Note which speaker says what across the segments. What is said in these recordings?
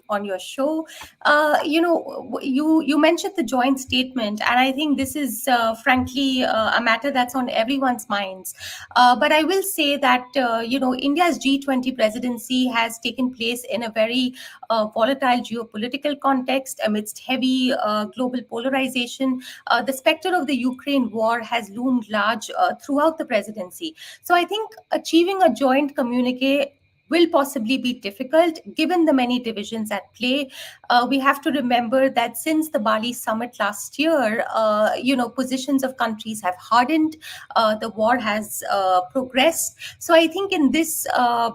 Speaker 1: on your show. You mentioned the joint statement, and I think this is frankly a matter that's on everyone's minds. But I will say that India's G20 presidency has taken place in a very volatile geopolitical context amidst heavy global polarization. The specter of the Ukraine war has loomed large throughout the presidency. So I think achieving a joint communique will possibly be difficult given the many divisions at play. We have to remember that since the Bali summit last year, positions of countries have hardened, the war has progressed. So I think in this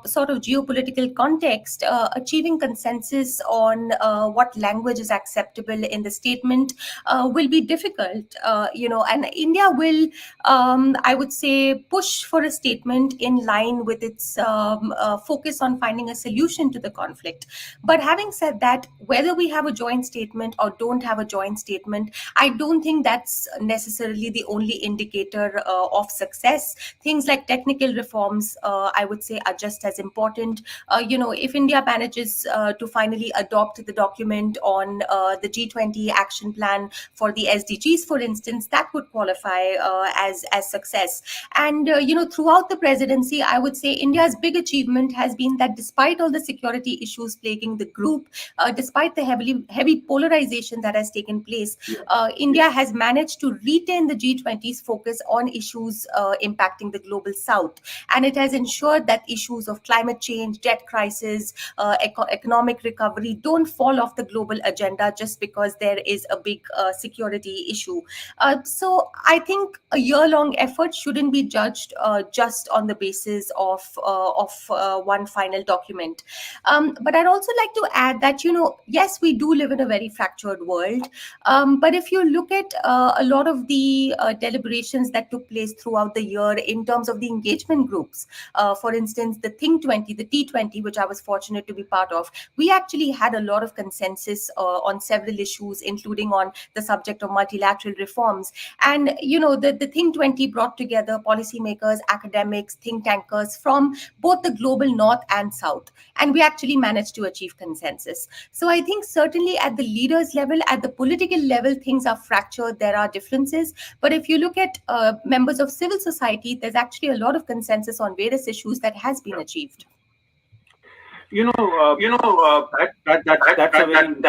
Speaker 1: sort of geopolitical context, achieving consensus on what language is acceptable in the statement will be difficult, and India will, I would say, push for a statement in line with its focus on finding a solution to the conflict. But having said that, whether we have a joint statement or don't have a joint statement, I don't think that's necessarily the only indicator of success. Things like technical reforms, I would say, are just as important. If India manages to finally adopt the document on the G20 action plan for the SDGs, for instance, that would qualify as success. And throughout the presidency, I would say India's big achievement has been that despite all the security issues plaguing the group, despite the heavy polarization that has taken place, India has managed to retain the G20's focus on issues impacting the global south. And it has ensured that issues of climate change, debt crisis, economic recovery don't fall off the global agenda just because there is a big security issue. So I think a year-long effort shouldn't be judged just on the basis of one final document. But I'd also like to add that, yes, we do live in a very fractured world. But if you look at a lot of the deliberations that took place throughout the year in terms of the engagement groups, for instance, the Think 20, the T20, which I was fortunate to be part of, we actually had a lot of consensus on several issues, including on the subject of multilateral reforms. And, the Think 20 brought together policymakers, academics, think tankers from both the global north and south. And we actually managed to achieve consensus. So I think certainly at the leaders level, at the political level, things are fractured. There are differences. But if you look at members of civil society, there's actually a lot of consensus on various issues that has been achieved.
Speaker 2: That's a very